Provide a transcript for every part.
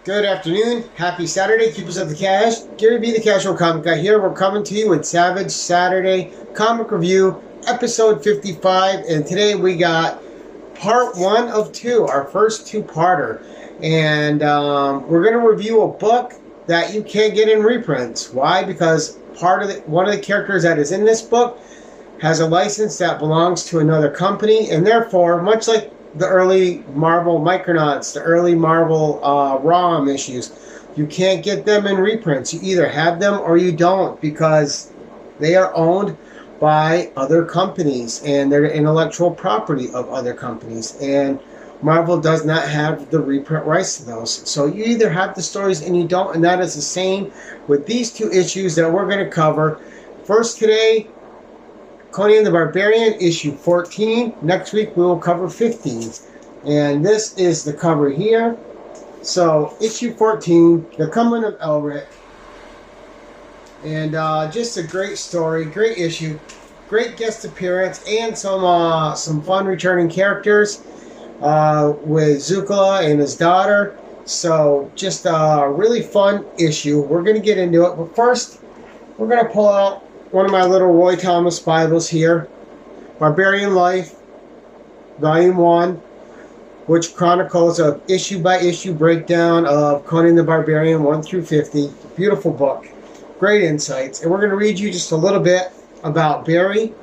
Good afternoon, happy Saturday, keepers of the cash. Gary B, the Casual Comic Guy here. We're coming to you with Savage Saturday Comic Review, episode 55. And today we got part 1 of 2, our first two-parter. And we're going to review a book that you can't get in reprints. Why? Because one of the characters that is in this book has a license that belongs to another company. And therefore, much like the early Marvel Micronauts, the early Marvel ROM issues, you can't get them in reprints. You either have them or you don't, because they are owned by other companies and they're intellectual property of other companies, and Marvel does not have the reprint rights to those. So you either have the stories and you don't, and that is the same with these two issues that we're going to cover. First today, Conan the Barbarian, issue 14. Next week we will cover 15. And this is the cover here. So, issue 14, The Coming of Elric. And just a great story, great issue, great guest appearance, and some fun returning characters with Zukala and his daughter. So, just a really fun issue. We're going to get into it. But first, we're going to pull out one of my little Roy Thomas Bibles here, Barbarian Life, Volume 1, which chronicles a issue-by-issue breakdown of Conan the Barbarian 1 through 50. Beautiful book, great insights. And we're going to read you just a little bit about Barry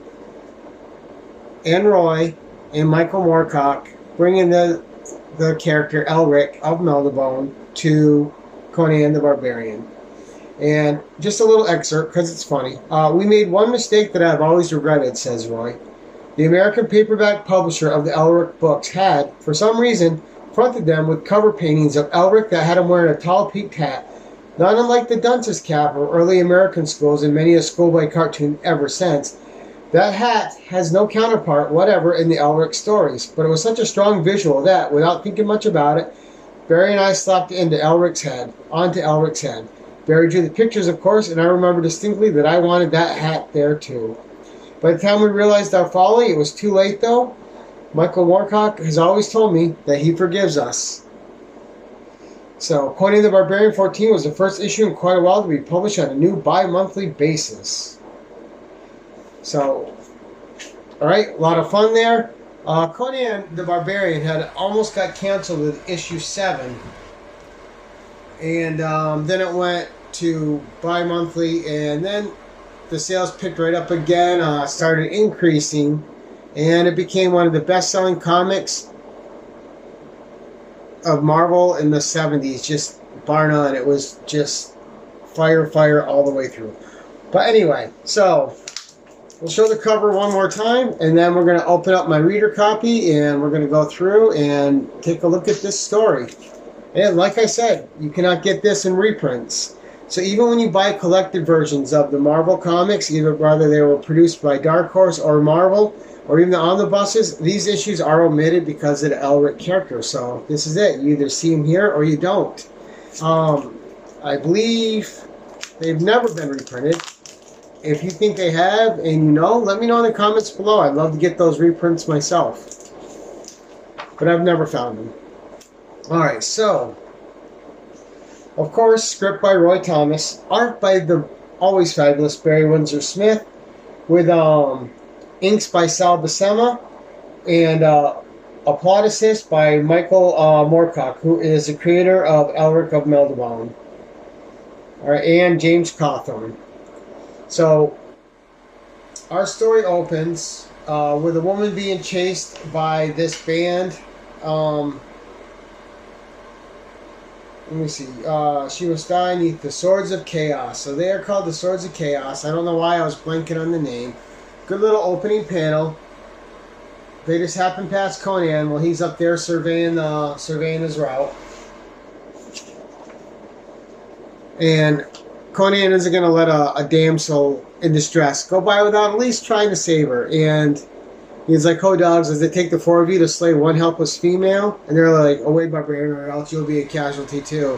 and Roy and Michael Moorcock bringing the character Elric of Melniboné to Conan the Barbarian. And just a little excerpt, because it's funny. We made one mistake that I've always regretted, says Roy. The American paperback publisher of the Elric books had, for some reason, fronted them with cover paintings of Elric that had him wearing a tall peaked hat, not unlike the dunce's cap of early American schools and many a schoolboy cartoon ever since. That hat has no counterpart whatever in the Elric stories, but it was such a strong visual that, without thinking much about it, Barry and I slapped it onto Elric's head. Barry drew the pictures, of course, and I remember distinctly that I wanted that hat there too. By the time we realized our folly, it was too late though. Michael Moorcock has always told me that he forgives us. So, Conan the Barbarian 14 was the first issue in quite a while to be published on a new bi-monthly basis. So, alright, a lot of fun there. Conan the Barbarian had almost got canceled with issue 7. And then it went to bi-monthly, and then the sales picked right up again, started increasing, and it became one of the best-selling comics of Marvel in the 70s, just bar none. It was just fire all the way through. But anyway, so we'll show the cover one more time, and then we're going to open up my reader copy, and we're going to go through and take a look at this story. And like I said, you cannot get this in reprints. So even when you buy collected versions of the Marvel comics, either whether they were produced by Dark Horse or Marvel, or even the omnibuses, these issues are omitted because of the Elric character. So this is it. You either see them here or you don't. I believe they've never been reprinted. If you think they have and you know, let me know in the comments below. I'd love to get those reprints myself. But I've never found them. Alright, so, of course, script by Roy Thomas, art by the always fabulous Barry Windsor Smith, with inks by Sal Buscema, and a plot assist by Michael Moorcock, who is the creator of Elric of Melniboné, and James Cawthorn. So, our story opens with a woman being chased by this band. Let me see. She was dying beneath the Swords of Chaos. So they are called the Swords of Chaos. I don't know why I was blanking on the name. Good little opening panel. They just happen past Conan while he's up there surveying his route. And Conan isn't going to let a damsel in distress go by without at least trying to save her. And he's like, "Oh, dogs, does it take the four of you to slay one helpless female?" And they're like, "Oh, wait, barbarian, or else you'll be a casualty too."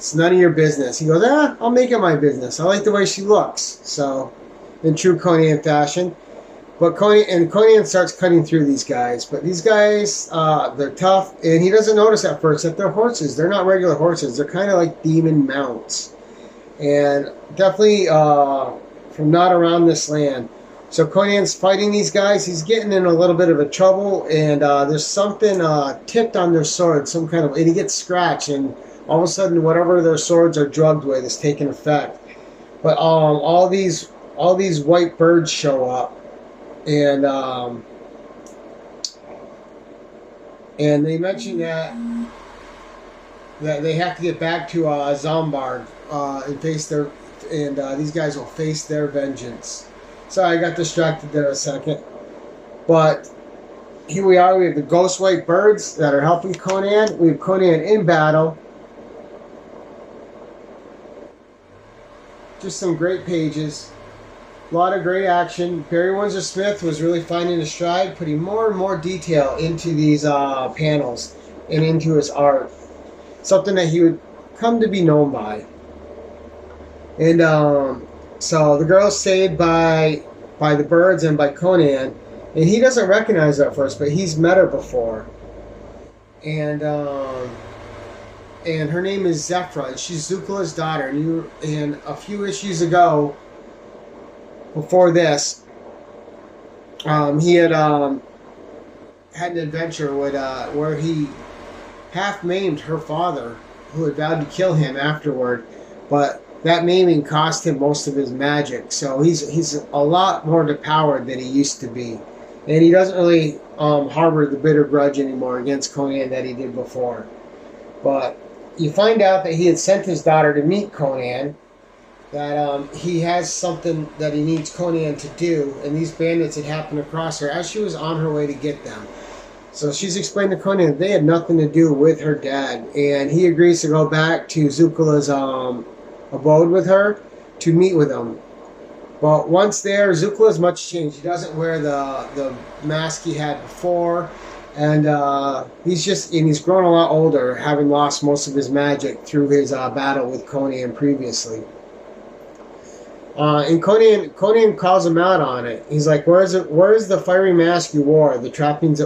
It's none of your business. He goes, I'll make it my business. I like the way she looks. So, in true Conan fashion. But Conan starts cutting through these guys. But these guys, they're tough. And he doesn't notice at first that they're horses. They're not regular horses. They're kind of like demon mounts. And definitely from not around this land. So Conan's fighting these guys. He's getting in a little bit of a trouble. And there's something tipped on their sword. And he gets scratched. And all of a sudden, whatever their swords are drugged with is taking effect. But all these white birds show up. And they mention that they have to get back to Zombard and face these guys will face their vengeance. Sorry, I got distracted there a second. But here we are. We have the ghost white birds that are helping Conan. We have Conan in battle. Just some great pages. A lot of great action. Barry Windsor Smith was really finding his stride, putting more and more detail into these panels and into his art. Something that he would come to be known by. And so the girl's saved by the birds and by Conan. And he doesn't recognize her at first, but he's met her before. And her name is Zephyra, and she's Zukala's daughter. And a few issues ago, before this, he had an adventure where he half maimed her father, who had vowed to kill him afterward, but that maiming cost him most of his magic. So he's a lot more depowered than he used to be, and he doesn't really harbor the bitter grudge anymore against Conan that he did before. But you find out that he had sent his daughter to meet Conan. That he has something that he needs Conan to do, and these bandits had happened across her as she was on her way to get them. So she's explained to Conan that they had nothing to do with her dad, and he agrees to go back to Zukala's abode with her to meet with him. But once there, Zukala's much changed. He doesn't wear the mask he had before, and he's grown a lot older, having lost most of his magic through his battle with Conan previously. And Conan calls him out on it. He's like, "Where's the fiery mask you wore? The trappings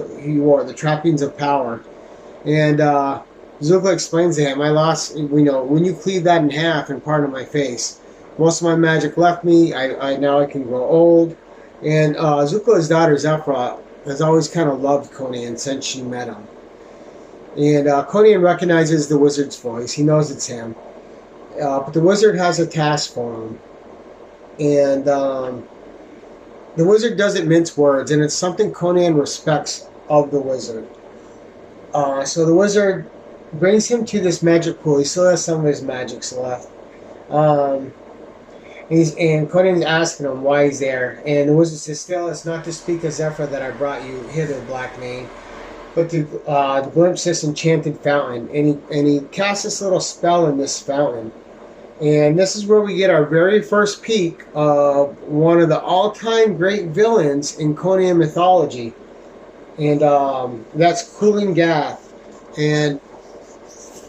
of power." And Zukala explains to him, "I lost. When you cleave that in half and part of my face, most of my magic left me. Now I can grow old." And Zukala's daughter Zephyra has always kind of loved Conan since she met him. And Conan recognizes the wizard's voice. He knows it's him. But the wizard has a task for him. And the wizard doesn't mince words, and it's something Conan respects of the wizard. So the wizard brings him to this magic pool. He still has some of his magics left. And Conan's asking him why he's there. And the wizard says, "Still, it's not to speak of Zephyr that I brought you hither, Black Mane, but to glimpse this enchanted fountain." And he casts this little spell in this fountain. And this is where we get our very first peek of one of the all-time great villains in Conan mythology. And that's Kulan Gath. And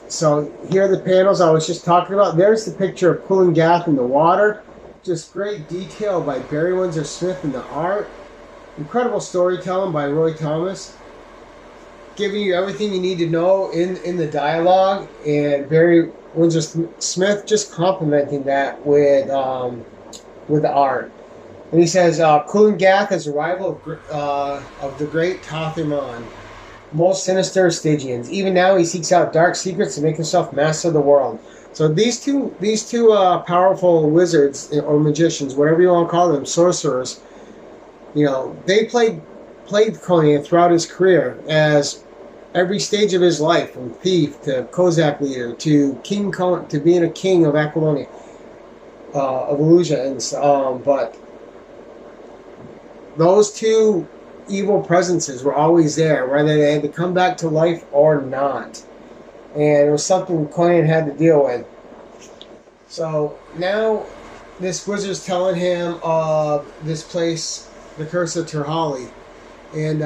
so here are the panels I was just talking about. There's the picture of Kulan Gath in the water. Just great detail by Barry Windsor Smith in the art. Incredible storytelling by Roy Thomas. Giving you everything you need to know in the dialogue. And Barry Windsor Smith just complimenting that with the art. And he says, Kulan Gath is a rival of the great Tatharman, most sinister of Stygians. Even now he seeks out dark secrets to make himself master of the world. So these two powerful wizards or magicians, whatever you want to call them, sorcerers, they played Conan throughout his career as every stage of his life, from thief to Kozak leader to king, to being a king of Aquilonia, of Illusia, but those two evil presences were always there, whether they had to come back to life or not, and it was something Conan had to deal with. So now this wizard's telling him of this place, the Curse of Terhali, and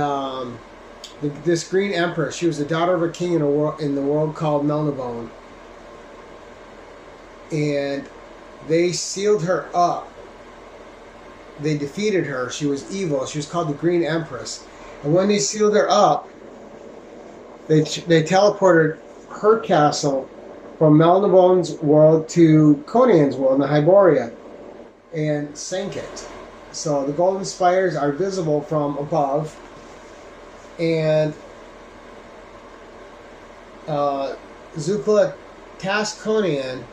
this Green Empress. She was the daughter of a king in the world called Melnibone. and they sealed her up. They defeated her. She was evil. She was called the Green Empress. And when they sealed her up, they teleported her castle from Melnibone's world to Conan's world in the Hyboria and sank it. So the golden spires are visible from above, and Zukla tasked Conan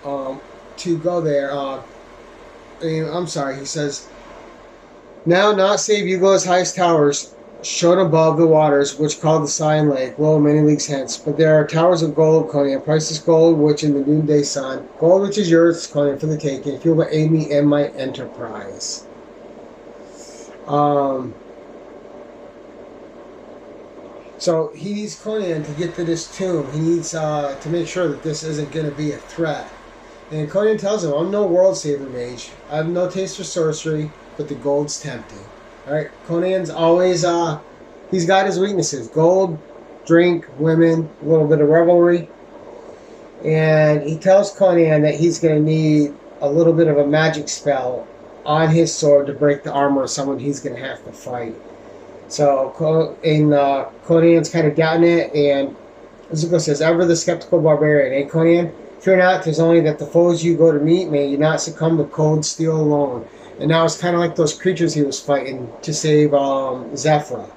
to go there. I'm sorry, he says, now not save Yugola's highest towers shone above the waters, which called the Cyan Lake, lo, many leagues hence. But there are towers of gold, Conan, priceless gold, which in the noonday sun, gold which is yours, Conan, for the taking, if you will aid me in my enterprise. So he needs Conan to get to this tomb. He needs to make sure that this isn't going to be a threat. And Conan tells him, I'm no world saver mage. I have no taste for sorcery, but the gold's tempting. Alright, Conan's always, he's got his weaknesses. Gold, drink, women, a little bit of revelry. And he tells Conan that he's going to need a little bit of a magic spell on his sword to break the armor of someone he's going to have to fight. So, Conan's kind of doubting it, and Zuko says, ever the skeptical barbarian, eh, Conan? Fear not, 'tis only that the foes you go to meet may you not succumb to cold steel alone. And now it's kind of like those creatures he was fighting to save Zephyra.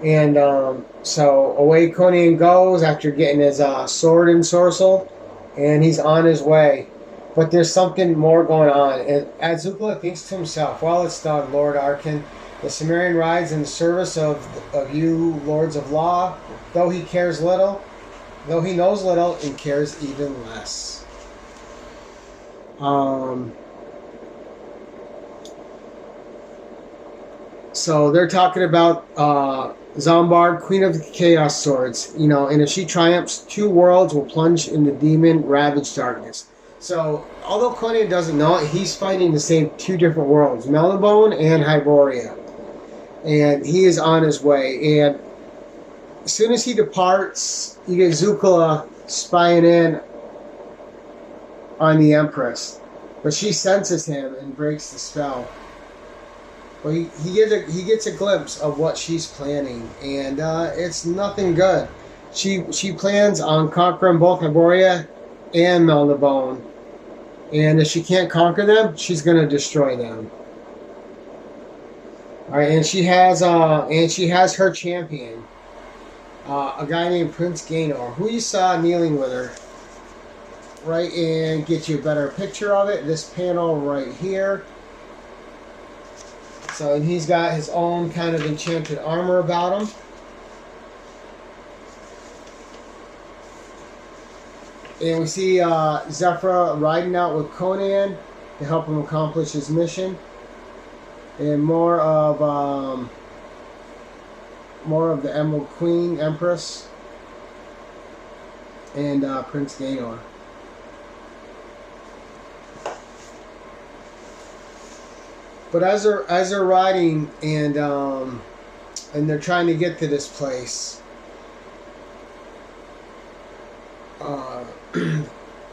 And so away Conan goes after getting his sword ensorcelled, and he's on his way. But there's something more going on. And Azukla thinks to himself, well, it's done, Lord Arkin. The Cimmerian rides in the service of you, Lords of Law, though he knows little and cares even less. So they're talking about Zombard, Queen of the Chaos Swords, and if she triumphs, 2 worlds will plunge into demon-ravaged darkness. So, although Conan doesn't know it, he's fighting to save 2 different worlds, Melnibone and Hyboria. And he is on his way. And as soon as he departs, you get Zukala spying in on the Empress. But she senses him and breaks the spell. Well, he gets a glimpse of what she's planning, and it's nothing good. She plans on conquering both Hyboria and Melnibone, and if she can't conquer them, she's going to destroy them. All right, and she has her champion, a guy named Prince Gaynor, who you saw kneeling with her. Right, and get you a better picture of it. This panel right here. So, and he's got his own kind of enchanted armor about him. And we see Zephyra riding out with Conan to help him accomplish his mission. And more of the Emerald Queen Empress and Prince Gaynor. But as they're riding and they're trying to get to this place,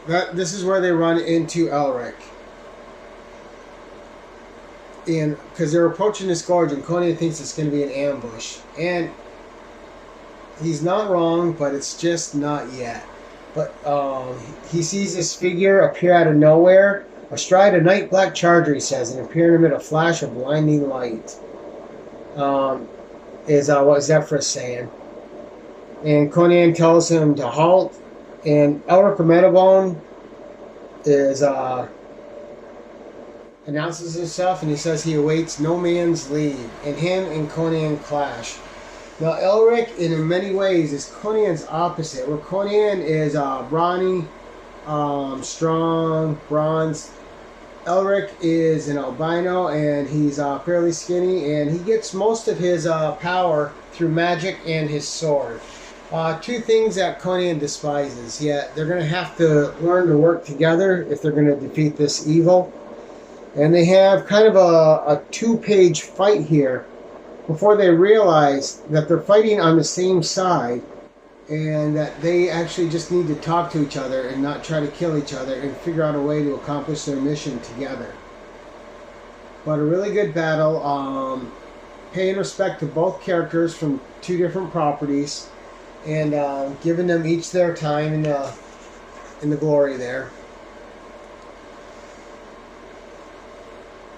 this is where they run into Elric, and because they're approaching this gorge, and Conan thinks it's going to be an ambush, and he's not wrong, but it's just not yet. But he sees this figure appear out of nowhere. Astride a night black charger, he says, and appearing amid a flash of blinding light. Is what Zephyr's saying. And Conan tells him to halt, and Elric of Melnibone is announces himself, and he says he awaits no man's leave, and him and Conan clash. Now Elric, in many ways, is Conan's opposite, where Conan is brawny, strong, bronze. Elric is an albino, and he's fairly skinny, and he gets most of his power through magic and his sword. 2 things that Conan despises, yet they're going to have to learn to work together if they're going to defeat this evil. And they have kind of a 2-page fight here before they realize that they're fighting on the same side, and that they actually just need to talk to each other and not try to kill each other and figure out a way to accomplish their mission together. But a really good battle, paying respect to both characters from two different properties, and giving them each their time in the glory there.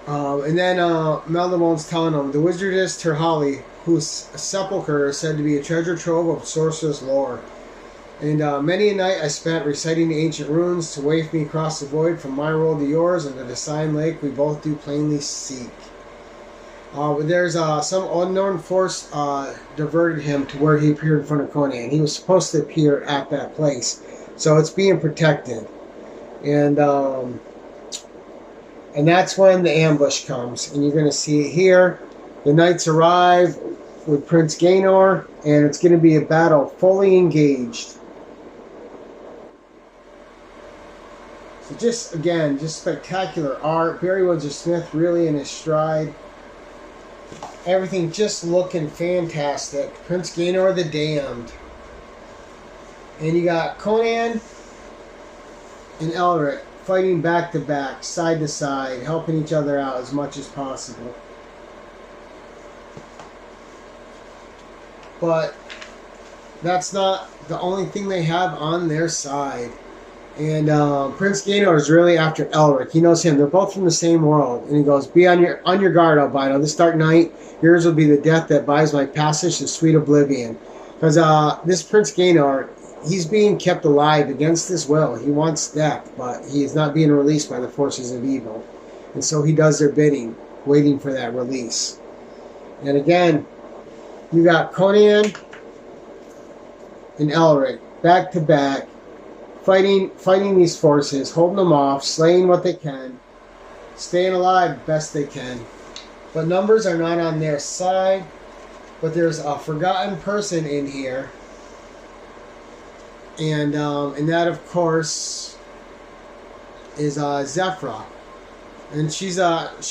And then Meldamone's telling them, the wizardess Terhali, whose sepulchre is said to be a treasure trove of sorceress lore. And many a night I spent reciting the ancient runes to waft me across the void from my world to yours, and to the Sign Lake we both do plainly seek. There's some unknown force diverted him to where he appeared in front of Conan. He was supposed to appear at that place, so it's being protected. And that's when the ambush comes, and you're going to see it here. The knights arrive with Prince Gaynor, and it's going to be a battle fully engaged. So just spectacular art. Barry Windsor-Smith really in his stride. Everything just looking fantastic. Prince Gaynor the Damned. And you got Conan and Elric fighting back to back, side to side, helping each other out as much as possible. But that's not the only thing they have on their side. And Prince Gaynor is really after Elric. He knows him. They're both from the same world. And he goes, be on your guard, albino. This dark night, yours will be the death that buys my passage to sweet oblivion. Because this Prince Gaynor, he's being kept alive against his will. He wants death, but he is not being released by the forces of evil. And so he does their bidding, waiting for that release. And again, you got Conan and Elric back to back, fighting these forces, holding them off, slaying what they can, staying alive best they can. But numbers are not on their side. But there's a forgotten person in here. And that, of course, is Zephrah. And she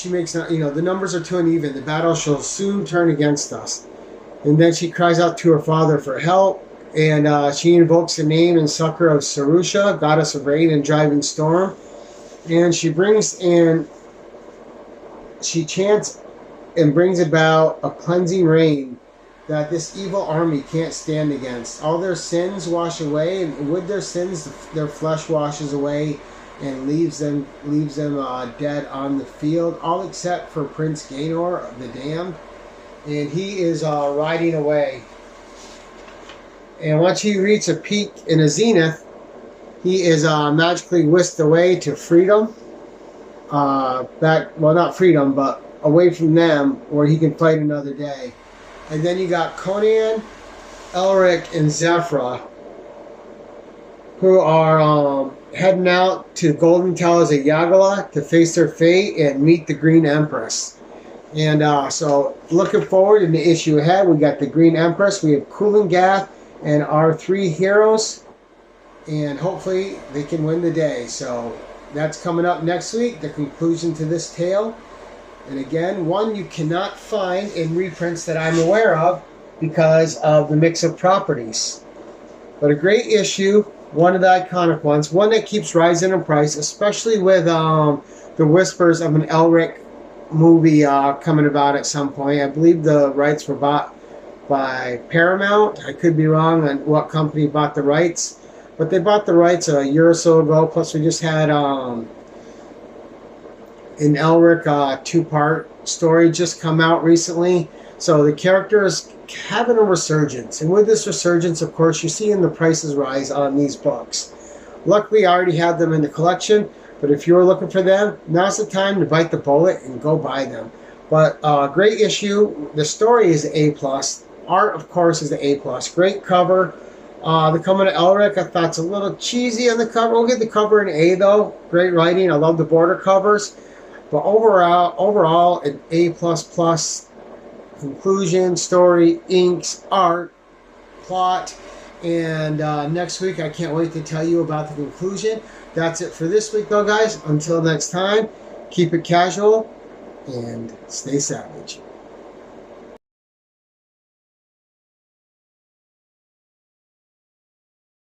makes, the numbers are too uneven. The battle shall soon turn against us. And then she cries out to her father for help. And she invokes the name and succor of Sarusha, goddess of rain and driving storm. And she chants and brings about a cleansing rain that this evil army can't stand against. All their sins wash away, and with their sins, their flesh washes away and leaves them dead on the field, all except for Prince Gaynor, the Damned. And he is riding away. And once he reaches a peak in a zenith, he is magically whisked away to freedom. Not freedom, but away from them, where he can fight another day. And then you got Conan, Elric, and Zephrah, who are heading out to Golden Towers of Yagala to face their fate and meet the Green Empress. And so, looking forward in the issue ahead, we got the Green Empress, we have Kulan Gath, and our three heroes, and hopefully they can win the day. So that's coming up next week, the conclusion to this tale. And again, one you cannot find in reprints that I'm aware of because of the mix of properties. But a great issue, one of the iconic ones, one that keeps rising in price, especially with the whispers of an Elric movie coming about at some point. I believe the rights were bought by Paramount. I could be wrong on what company bought the rights, but they bought the rights a year or so ago. Plus, we just had an Elric two-part story just come out recently. So the character is having a resurgence, and with this resurgence, of course, you're seeing the prices rise on these books. Luckily, I already have them in the collection, but if you're looking for them, now's the time to bite the bullet and go buy them. But great issue. The story is A+. Art, of course, is the A+. Great cover. The cover to Elric, I thought it's a little cheesy on the cover. We'll get the cover an A, though. Great writing. I love the border covers. But overall, an A++. Conclusion, story, inks, art, plot. And next week, I can't wait to tell you about the conclusion. That's it for this week, though, guys. Until next time, keep it casual and stay savage.